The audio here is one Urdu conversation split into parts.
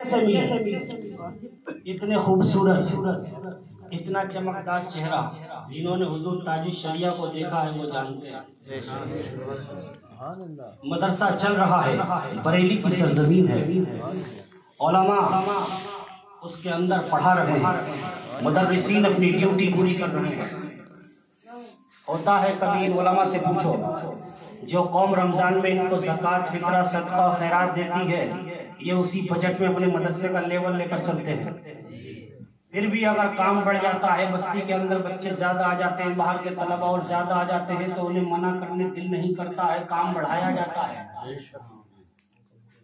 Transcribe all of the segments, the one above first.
سے ملے، اتنے خوبصورت، اتنا چمکدار چہرہ، جنہوں نے حضور تاج الشریعہ کو دیکھا ہے وہ جانتے ہیں۔ مدرسہ چل رہا ہے، بریلی کی سرزمین ہے، علماء اس کے اندر پڑھا رہے ہیں، مدرسین اپنی ڈیوٹی پوری کر رہے ہیں۔ ہوتا ہے کبھی ان علماء سے پوچھو، جو قوم رمضان میں ان کو زکوٰۃ، فطرہ، صدقہ، خیرات دیتی ہے، یہ اسی بجٹ میں اپنے مدرسے کا لیول لے کر چلتے ہیں۔ پھر بھی اگر کام بڑھ جاتا ہے، بستی کے اندر بچے زیادہ آ جاتے ہیں، باہر کے طلبہ اور زیادہ آ جاتے ہیں، تو انہیں منع کرنے دل نہیں کرتا ہے، کام بڑھایا جاتا ہے۔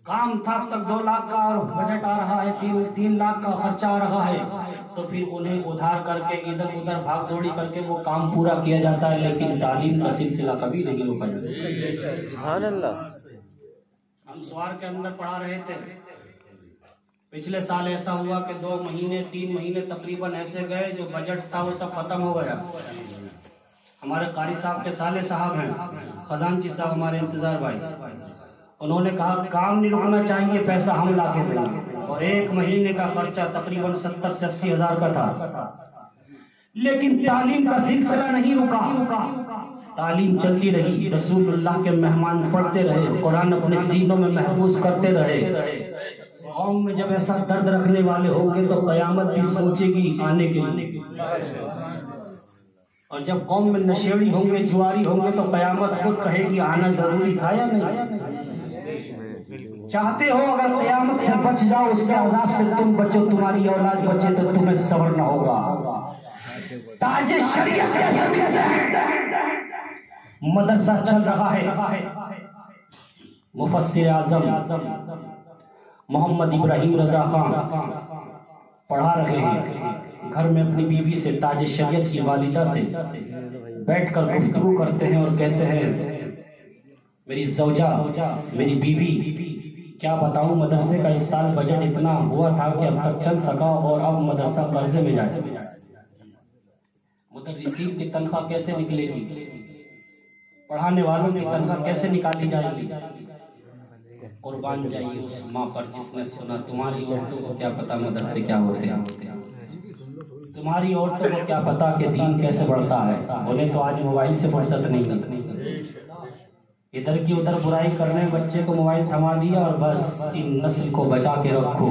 کام تھا اب تک 2 لاکھ کا اور بجٹ آ رہا ہے 3 لاکھ کا خرچہ آ رہا ہے، تو پھر انہیں ادھار کر کے ادھر ادھر بھاگ دوڑی کر کے وہ کام پورا کیا جاتا ہے، لیکن تعلیم کا سلسلہ کبھی نہیں روکا جاتا۔ سبحان اللہ۔ ہم سوار کے اندر پڑھا رہے تھے، پچھلے سال ایسا ہوا کہ 2 مہینے 3 مہینے تقریباً ایسے گئے جو بجٹ تھا وہ سب ختم ہو گیا۔ ہمارے قاری صاحب کے سالے صاحب ہیں، خزانچی صاحب ہمارے انتظار بھائی، انہوں نے کہا کام نہیں رکنا چاہیے، پیسہ ہم لا کے دیں گے، اور 1 مہینے کا خرچہ تقریباً 70 سے 80 ہزار کا تھا، لیکن تعلیم کا سلسلہ نہیں رکا، تعلیم چلتی رہی، رسول اللہ کے مہمان پڑھتے رہے، قرآن اپنے سینوں میں محفوظ کرتے رہے۔ قوم میں جب ایسا درد رکھنے والے ہوں گے تو قیامت بھی سوچے گی آنے کے لیے، اور جب قوم میں نشیڑی ہوں گے، جواری ہوں گے، تو قیامت خود کہے گی آنا ضروری تھا یا نہیں۔ چاہتے ہو اگر قیامت سے بچ جاؤ، اس کے عذاب سے تم بچو، تمہاری اولاد بچے تو تمہیں صبر نہ ہوگا۔ تاج شریعت کیسے ملتے ہیں؟ مدرسہ چل رہا ہے، مفسر اعظم محمد ابراہیم رضا خان پڑھا رہے ہیں، گھر میں اپنی بیوی سے، تاج شریعت کی والدہ سے بیٹھ کر گفتگو کرتے ہیں اور کہتے ہیں میری زوجہ، میری بیوی، کیا بتاؤں مدرسے کا اس سال بجٹ اتنا ہوا تھا کہ اب تک چل سکا اور اب مدرسہ قرضے میں جائے، مدرسین کی تنخواہ کیسے نکلے گی، پڑھانے والوں کی تنخواہ کیسے نکالی جائے گی۔ قربان جائیے اس ماں پر جس نے سنا تمہاری عورتوں کو کیا پتا مدرسے کیا ہوتے ہیں، تمہاری عورتوں کو کیا پتا کہ دین کیسے بڑھتا ہے، انہیں تو آج موبائل سے فرصت نہیں، ادھر کی ادھر برائی کرنے بچے کو موبائل تھما دیا اور بس ان نسل کو بچا کے رکھو۔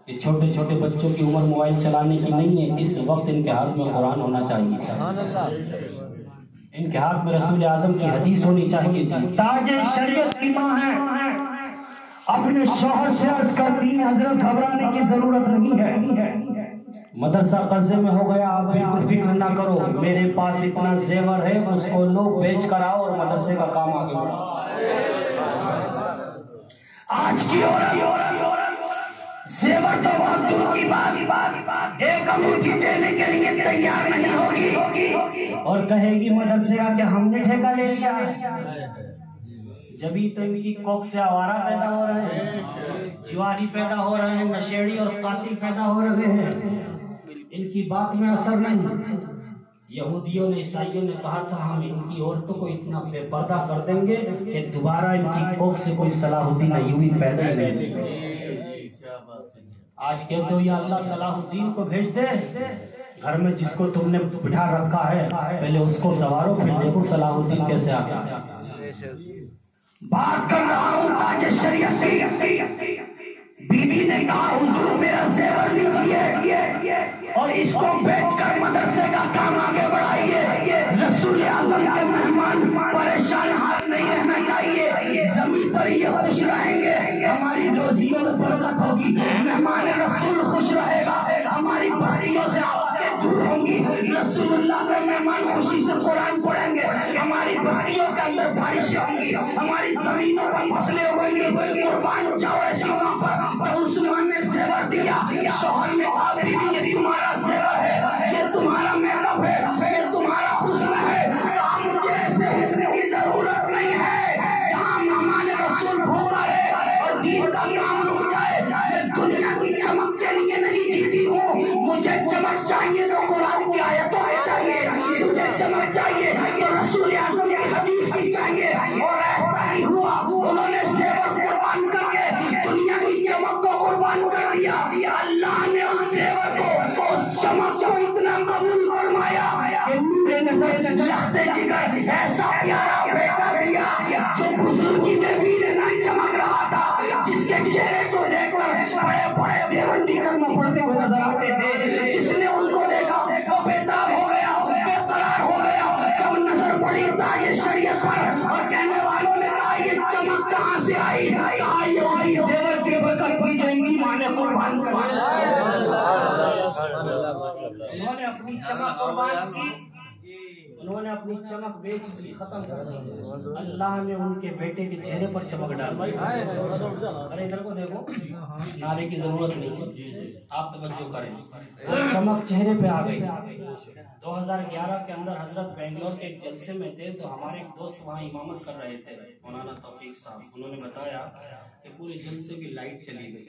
یہ چھوٹے چھوٹے بچوں کی عمر موبائل چلانے کی نہیں ہے، اس وقت ان کے ہاتھ میں قرآن ہونا چاہیے، ان کے ہاتھ میں رسول اعظم کی حدیث ہونی چاہیے۔ تاج شریعت کی ماں ہے، اپنے شوہر سے عرض کرتی ہیں حضرت گھبرانے کی ضرورت نہیں ہے، مدرسہ قرضے میں ہو گیا، آپ بالکل فکر نہ کرو، میرے پاس اتنا زیور ہے، اس کو لوگ بیچ کر آؤ اور مدرسے کا کام آگے بڑھاؤ۔ آج کی عورت زیور تو بہت دور کی بات، ایک انگوٹھی دینے کے لیے تیار نہیں ہوگی اور کہے گی مدرسے کا کیا ہم نے ٹھیکہ لے لیا ہے۔ جبھی تو ان کی کوکھ سے آوارہ پیدا ہو رہے ہیں، جواری پیدا ہو رہے ہیں، نشیڑی اور قاتل پیدا ہو رہے ہیں، ان کی بات میں اثر نہیں۔ یہودیوں نے، عیسائیوں نے کہا تھا ہم ان کی عورتوں کو اتنا بے پردہ کر دیں گے کہ دوبارہ ان کی کوکھ سے کوئی صلاح الدین ایوبی پیدا ہی نہیں۔ آج کہتے ہو یا اللہ صلاح الدین کو بھیج دے، گھر میں جس کو تم نے بٹھا رکھا ہے پہلے اس کو سوارو، پھر دیکھو صلاح الدین کیسے آتا ہے۔ بات کر رہا ہوں تاج شریعت کی، بیوی نے کہا حضور میرا زیور لیجیے اور اس کو بیچ کر مدرسے کا کام آگے بڑھائیے، رسول اعظم کے مہمان پریشان حال نہیں رہنا چاہیے، زمین پر یہ خوش رہیں گے، ہماری روزیوں میں برکت ہوگی، مہمان رسول خوش رہے گا، ہماری بستیوں سے آفاتیں دور ہوں گی، رسول اللہ کے مہمان خوشی سے قرآن پڑھیں گے، ہماری بستیوں کے اندر بارشیں ہوں گی، ہماری زمینوں پر فصلیں ہوئیں گی۔ قربان جاؤ ایسی وہاں پر عثمان نے زیور دیا، شوہر نے کہا بیوی یہ تمہارا زیور ہے، یہ تمہارا میک اپ ہے، یہ تمہارا حسن ہے، مجھے ایسے حسن کی ضرورت نہیں ہے، جہاں مہمان رسول بھوکا ہے اور دین کا کام رک جائے، میں دنیا کی چمک کے لیے نہیں جیتی ہوں، مجھے چمک چاہیے تو قرآن کی آیتوں میں چاہیے، مجھے چمک چاہیے تو رسول اعظم کی حدیث کی چاہیے، اور ایسا ہی ہوا، انہوں نے زیور قربان کر کے دنیا کی چمک کو قربان قربان کر دیا. اللہ نے اس زیور کو اس چمک کو اتنا قبول فرمایا کہ نور نظر لخت جگر ایسا پیارا بیٹا دیا جو بزرگی میں بھی نہ چمک رہا تھا، جس کے چہرے کو دیکھ کر بڑے بڑے دیوبندی کرنا پڑتے ہوئے نظر آتے تھے. جس نے ان کو دیکھا وہ بیتاب ہو گیا، بے قرار ہو گیا. جب نظر پڑی تاج شریعت پر اور کہنے والوں نے کہا یہ چمک کہاں سے آئی؟ کہا یہ اسی زیور کی برکت تھی جو ان کی ماں نے قربان کر دی. انہوں نے اپنی چمک قربان کی، انہوں نے اپنی چمک بیچ دی، ختم کر دی. اللہ نے ان کے بیٹے کے چہرے پر چمک ڈال دی. ارے ادھر کو دیکھو، نعرے کی ضرورت نہیں، آپ توجہ کریں. چمک چہرے پہ آ گئی. 2011 کے اندر حضرت بنگلور کے ایک جلسے میں تھے تو ہمارے ایک دوست وہاں امامت کر رہے تھے، مولانا توفیق صاحب. انہوں نے بتایا کہ پورے جلسے کی لائٹ چلی گئی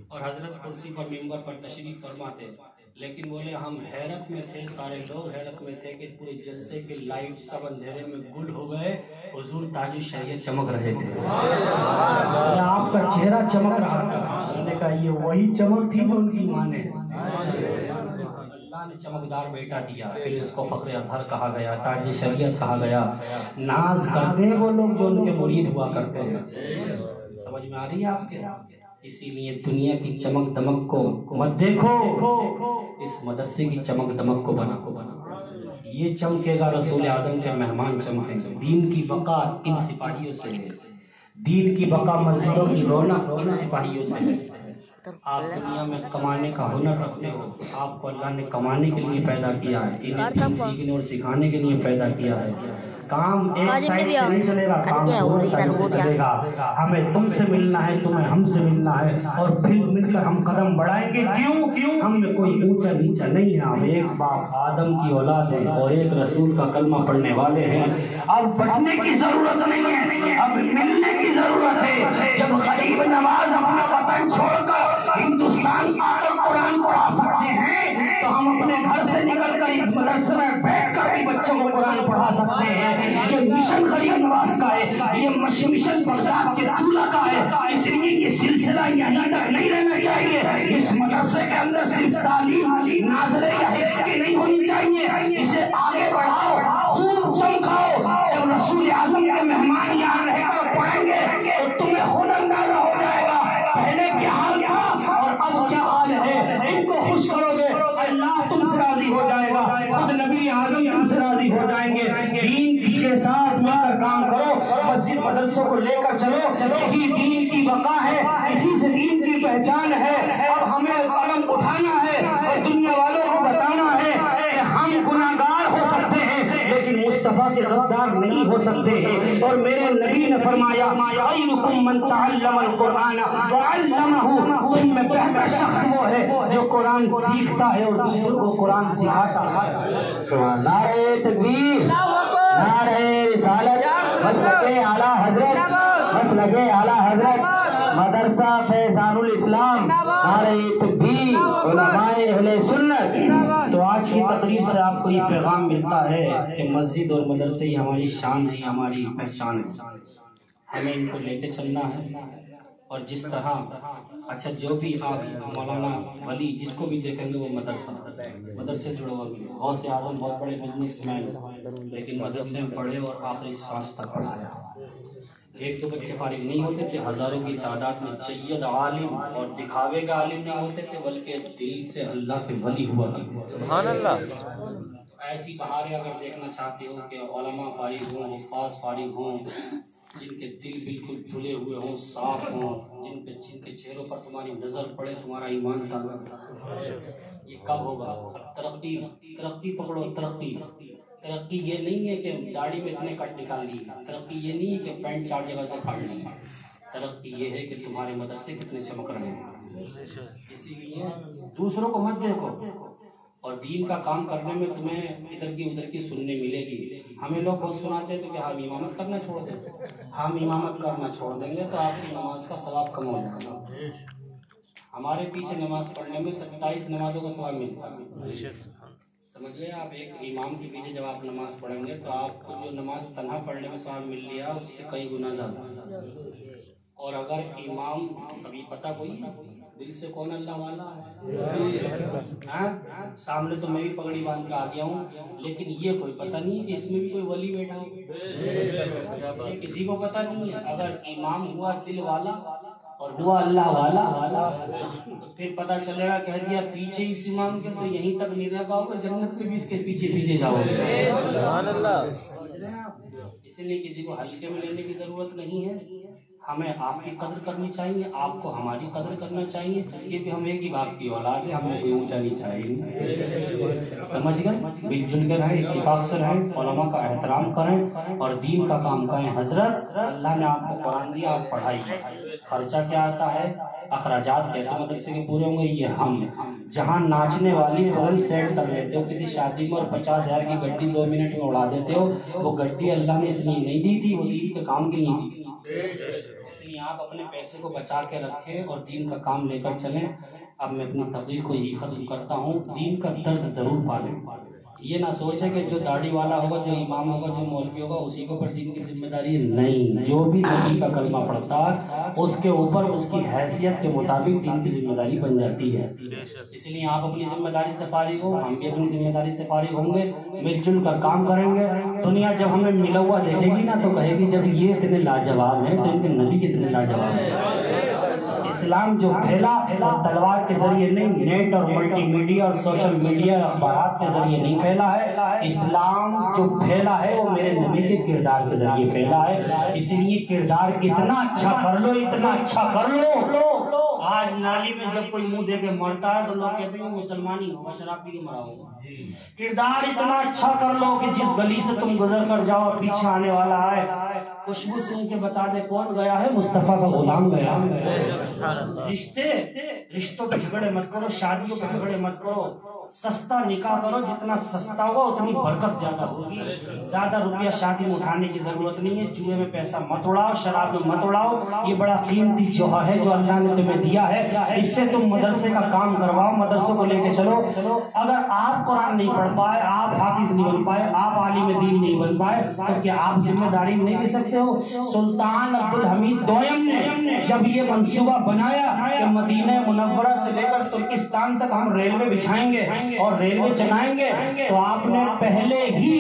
اور حضرت کرسی پر ممبر پر تشریف فرما تھے، لیکن بولے ہم حیرت میں تھے، سارے لوگ حیرت میں تھے کہ پورے جلسے کی لائٹ سب اندھیرے میں گل ہو گئے، حضور تاج شریعت چمک رہے تھے، آپ کا چہرہ چمک رہا تھا. میں نے کہا یہ وہی چمک تھی جو ان کی ماں نے. اللہ نے چمکدار بیٹا دیا، پھر اس کو فخر اظہر کہا گیا، تاج شریعت کہا گیا. ناز کرتے ہیں وہ لوگ جو ان کے مرید ہوا کرتے ہیں. سمجھ میں آ رہی ہے آپ کے؟ اسی لیے دنیا کی چمک دمک کو مت دیکھو، اس مدرسے کی چمک دمک کو بنا. یہ چمکے گا رسول اعظم کے مہمان چمکیں گے. دین کی بقا ان سپاہیوں سے ہے، دین کی بقا مسجدوں کی رونق ان سپاہیوں سے ہے. آپ دنیا میں کمانے کا ہنر رکھتے ہو، آپ کو اللہ نے کمانے کے لیے پیدا کیا ہے، انہیں دین سیکھنے اور سکھانے کے لیے پیدا کیا ہے. کام ایک سائڈ سے نہیں چلے گا، کام دونوں سائڈ سے چلے گا. ہمیں تم سے ملنا ہے، تمہیں ہم سے ملنا ہے، اور پھر مل کر ہم قدم بڑھائیں گے. کیوں؟ ہم میں کوئی اونچا نیچا نہیں ہے، ہم ایک باپ آدم کی اولاد ہیں اور ایک رسول کا کلمہ پڑھنے والے ہیں. اب بٹنے کی ضرورت نہیں ہے، اب ملنے کی ضرورت ہے. جب غریب نواز اپنا وطن چھوڑ کر ہندوستان آ کر قرآن پڑھا سکتے ہیں تو ہم اپنے گھر سے نکل کر اس مدرسے میں بیٹھ کر بھی بچوں کو قرآن پڑھا سکتے ہیں. یہ مشن غریب نواز کا ہے، یہ مشن بغداد کے دولہ کا ہے. اس لیے یہ سلسلہ یہیں تک نہیں رہنا چاہیے. اس مدرسے کے اندر صرف تعلیم ناظرے یا حفظ کی نہیں ہونی چاہیے، اسے آگے بڑھاؤ، خوب چمکاؤ. جب رسول اعظم کے مہمان یہاں رہ کر پڑھیں گے تو تمہیں ہنر پیدا ہو جائے گا. پہلے کیا حال تھا اور اب کیا حال ہے، ان کو خوش کرو گے اللہ تم سے راضی ہو جائے گا، خود نبی اعظم تم سے راضی ہو جائیں گے. دین کے ساتھ مل کر کام کرو، مسجد مدرسوں کو لے کر چلو. یہی دین کی بقا ہے، اسی سے دین کی پہچان ہے. اب ہمیں قلم اٹھانا ہے اور دنیا والوں کو بتانا ہے کہ ہم گناہگار ہو سکتے ہیں لیکن مصطفیٰ کے غدار نہیں ہو سکتے ہیں. اور میرے نبی نے فرمایا خیرکم من تعلم القرآن وعلمہ، تم میں بہتر شخص وہ ہے جو قرآن سیکھتا ہے اور دوسروں کو قرآن سکھاتا ہے. نعرہ تکبیر، نعرہ رسالت، مسلک اعلیٰ حضرت، مسلک اعلیٰ حضرت مدرسہ فیضان الاسلام، نعرہ تکبیر، علماء اہل سنت. تو آج کی تقریر سے آپ کو یہ پیغام ملتا ہے کہ مسجد اور مدرسے ہی ہماری شان ہے، ہماری پہچان ہے. ہمیں ان کو لے کے چلنا ہے اور جس طرح اچھا جو بھی آپ مولانا ولی جس کو بھی دیکھیں گے وہ مدرسے جڑا ہوا ملے. غوث اعظم بہت بڑے بزنس مین لیکن مدرسے میں پڑھے اور آخری سانس تک پڑھایا. ایک دو بچے فارغ نہیں ہوتے تھے، ہزاروں کی تعداد میں جید عالم اور دکھاوے کا عالم نہیں ہوتے تھے بلکہ دل سے اللہ کے ولی ہوا کرتے. سبحان اللہ. ایسی بہاریں اگر دیکھنا چاہتے ہو کہ علماء فارغ ہوں، حفاظ فارغ ہوں، جن کے دل بالکل دھلے ہوئے ہوں، صاف ہوں، جن کے چہروں پر تمہاری نظر پڑے تمہارا ایمان تازہ. یہ کب ہوگا؟ ترقی پکڑو. ترقی یہ نہیں ہے کہ داڑھی میں اتنے کٹ نکال لی، ترقی یہ نہیں ہے کہ پینٹ 4 جگہ سے پھاڑ لی. ترقی یہ ہے کہ تمہارے مدرسے کتنے چمک رہے ہیں. اسی لیے دوسروں کو مت دیکھو اور دین کا کام کرنے میں تمہیں ادھر کی ادھر کی سننے ملے گی. ہمیں لوگ بہت سناتے ہیں تو کہ ہم امامت کرنا چھوڑ دیں. ہم امامت کرنا چھوڑ دیں گے تو آپ کی نماز کا ثواب کم ہو جائے گا. ہمارے پیچھے نماز پڑھنے میں 27 نمازوں کا ثواب ملتا ہے. سمجھ گئے آپ؟ ایک امام کے پیچھے جب آپ نماز پڑھیں گے تو آپ کو جو نماز تنہا پڑھنے میں ثواب مل لیا اس سے کئی گنا زیادہ. اور اگر امام ابھی پتہ کوئی دل سے کون اللہ والا ہے؟ سامنے تو میں بھی پگڑی باندھ کے آ گیا ہوں، لیکن یہ کوئی پتہ نہیں کہ اس میں بھی کوئی ولی بیٹھا ہو، یہ کسی کو پتہ نہیں ہے۔ اگر امام ہوا دل والا اور ہوا اللہ والا تو پھر پتہ چلے گا، کہہ دیا پیچھے اس امام کے تو یہیں تک نہیں رہ پاؤ گے، جنت میں بھی اس کے پیچھے پیچھے جاؤ گے۔ سبحان اللہ۔ اس لیے کسی کو ہلکے میں لینے کی ضرورت نہیں ہے، ہمیں آپ کی قدر کرنی چاہیے، آپ کو ہماری قدر کرنا چاہیے، کیونکہ ہم ایک ہی باپ کی اولاد ہے، ہمیں کوئی اونچا نہیں چاہیے۔ سمجھ گئے؟ مل جل کے رہیں، اتفاق سے رہیں، علماء کا احترام کریں اور دین کا کام کریں۔ حضرت اللہ نے آپ کو قرآن دیا، آپ پڑھائی، خرچہ کیا آتا ہے، اخراجات کیسے مدرسے کے پورے ہوں گے، یہ ہم جہاں ناچنے والی ترنت سیٹ کر لیتے ہو کسی شادی میں اور 50,000 کی گڈی 2 منٹ میں اڑا دیتے ہو، وہ گڈی اللہ نے اس لیے نہیں دی تھی، وہ دین کے کام کے لیے دی تھی۔ اس لیے آپ اپنے پیسے کو بچا کے رکھیں اور دین کا کام لے کر چلیں۔ اب میں اپنی تقریر کو یہی ختم کرتا ہوں، دین کا درد ضرور پالیں، یہ نہ سوچے کہ جو داڑھی والا ہوگا، جو امام ہوگا، جو مولوی ہوگا اسی کو پر دین کی ذمہ داری نہیں، جو بھی نبی کا کلمہ پڑھتا اس کے اوپر اس کی حیثیت کے مطابق دین کی ذمہ داری بن جاتی ہے۔ اس لیے آپ اپنی ذمہ داری سے فارغ ہو، ہم بھی اپنی ذمہ داری سے فارغ ہوں گے، مل جل کر کام کریں گے۔ دنیا جب ہمیں ملا ہوا دیکھے گی نا تو کہے گی جب یہ اتنے لاجواب ہیں تو ان کے نبی کتنے لاجواب ہیں۔ اسلام جو پھیلا اور تلوار کے ذریعے نہیں، نیٹ اور ملٹی میڈیا اور سوشل میڈیا اور اخبارات کے ذریعے نہیں پھیلا ہے، اسلام جو پھیلا ہے وہ میرے نبی کے کردار کے ذریعے پھیلا ہے۔ اسی لیے کردار اتنا اچھا کر لو، اتنا اچھا کر لو۔ آج نالی میں جب کوئی منہ دے کے مرتا ہے تو لوگ کہتے ہیں مسلمان ہی ہوگا، شراب پی کے مرا ہوگا۔ کردار اتنا اچھا کر لو کہ جس گلی سے تم گزر کر جاؤ اور پیچھے آنے والا ہے خوشبو سن کے بتا دے کون گیا ہے، مصطفیٰ کا غلام گیا۔ رشتوں پہ جھگڑے مت کرو، شادیوں پہ جھگڑے مت کرو، سستا نکاح کرو، جتنا سستا ہوگا اتنی برکت زیادہ ہوگی۔ زیادہ روپیہ شادی میں اٹھانے کی ضرورت نہیں ہے، جوئے میں پیسہ مت اڑاؤ، شراب میں مت اڑاؤ، یہ بڑا قیمتی جوہر ہے جو اللہ نے تمہیں دیا ہے، اس سے تم مدرسے کا کام کرواؤ، مدرسوں کو لے کے چلو۔ اگر آپ قرآن نہیں پڑھ پائے، آپ حافظ نہیں بن پائے، آپ عالم دین نہیں بن پائے تو کیا آپ ذمہ داری نہیں لے سکتے ہو؟ سلطان عبدالحمید دوئم نے جب یہ منصوبہ بنایا کہ مدینہ منورہ سے لے کر ترکستان تک ہم ریلوے بچھائیں گے اور ریلوے چلائیں گے، تو آپ نے پہلے ہی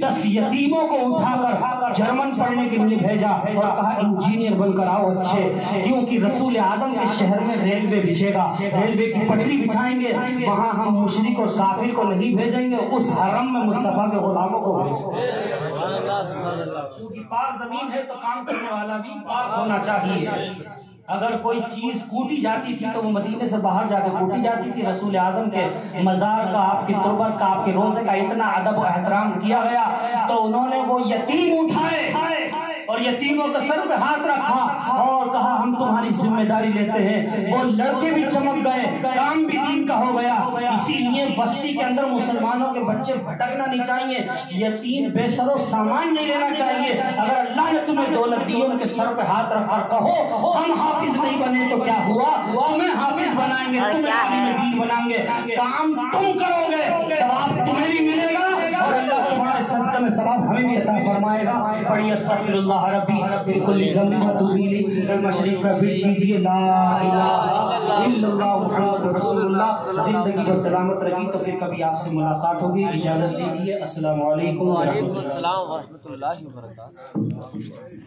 10 یتیموں کو اٹھا کر جرمن پڑھنے کے لیے بھیجا اور کہا انجینئر بن کر آؤ اچھے، کیونکہ رسول اعظم کے شہر میں ریلوے بچھے گا، ریلوے کی پٹری بچھائیں گے، وہاں ہم مشرک اور کافر کو نہیں بھیجیں گے، اس حرم میں مصطفیٰ کے غلاموں کو بھیجیں گے۔ کیونکہ پاک زمین ہے تو کام کرنے والا بھی پاک ہونا چاہیے۔ اگر کوئی چیز کوٹی جاتی تھی تو وہ مدینے سے باہر جا کے کوٹی جاتی تھی۔ رسول اعظم کے مزار کا، آپ کے تربت کا، آپ کے روزے کا اتنا ادب و احترام کیا گیا تو انہوں نے وہ یتیم اٹھائے اور یتیموں کے سر پہ ہاتھ رکھا اور کہا ہم تمہاری ذمہ داری لیتے ہیں۔ وہ لڑکے بھی چمک گئے، کام بھی دین کا ہو گیا۔ اسی لیے بستی کے اندر مسلمانوں کے بچے بھٹکنا نہیں چاہیے، یتیم بے سر و سامان نہیں لینا چاہیے۔ اگر اللہ نے تمہیں دولت دی ان کے سر پہ ہاتھ رکھ کر کہو ہم حافظ نہیں بنے تو کیا ہوا، تمہیں حافظ بنائیں گے، تمہیں عالم دین بنائیں گے، کام تم کرو گے، ثواب تمہیں بھی ملے گا اور اللہ تمہارے صدقے میں ثواب ہمیں بھی عطا فرمائے گا۔ پڑھیے استغفر اللہ ربی بكل ذنب واتوب الیہ، کلمہ شریف کا بیٹ کیجیے لا الہ الا اللہ محمد رسول اللہ۔ زندگی کو سلامت رکھی تو پھر کبھی آپ سے ملاقات ہوگی، اجازت دیجیے، السلام علیکم وعلیکم السلام ورحمۃ اللہ وبرکاتہ۔